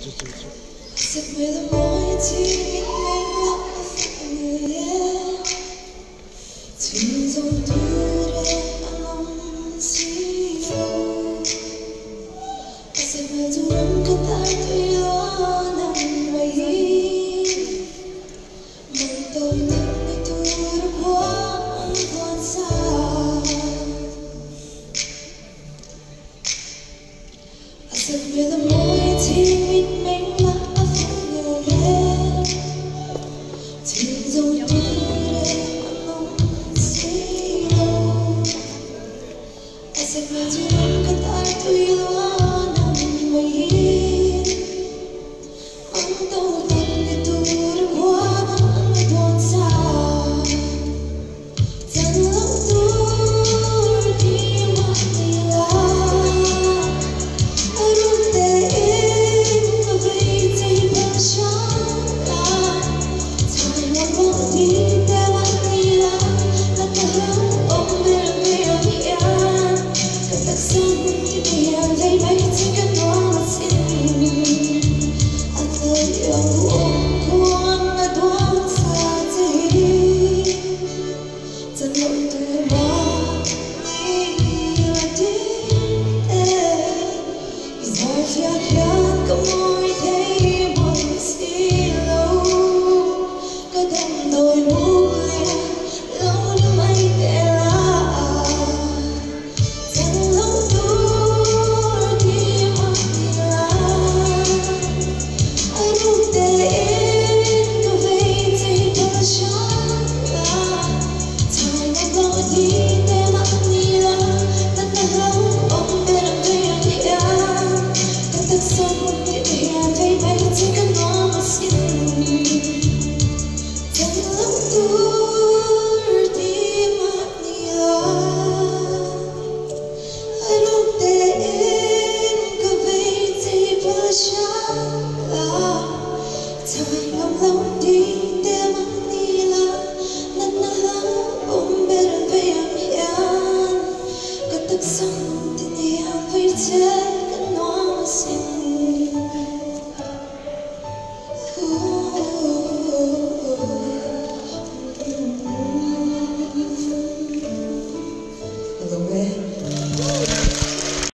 Giật mây đôi môi chỉ biết anh lặng người em chỉ dòng đưa đến lòng siêu giật mây dù nắng cứ tay tuy lo nằm ngoài mình tôi từng ngày tôi đã quá còn xa giật mây đôi môi chỉ biết anh lặng dù nắng cái tay tuy lo nằm ngoài hiên anh đâu từng để tôi đã quá còn xa rằng lòng tôi đi mà đi là đúng để em và vì thấy bao sáng là chẳng lòng mong đi theo anh đi là ta hướng ôm về thấy mấy tiếng cánh hoa xinh anh thấy yêu ôm cuốn là đoán xa gì chân lội từ bao là đi giờ phía khác có môi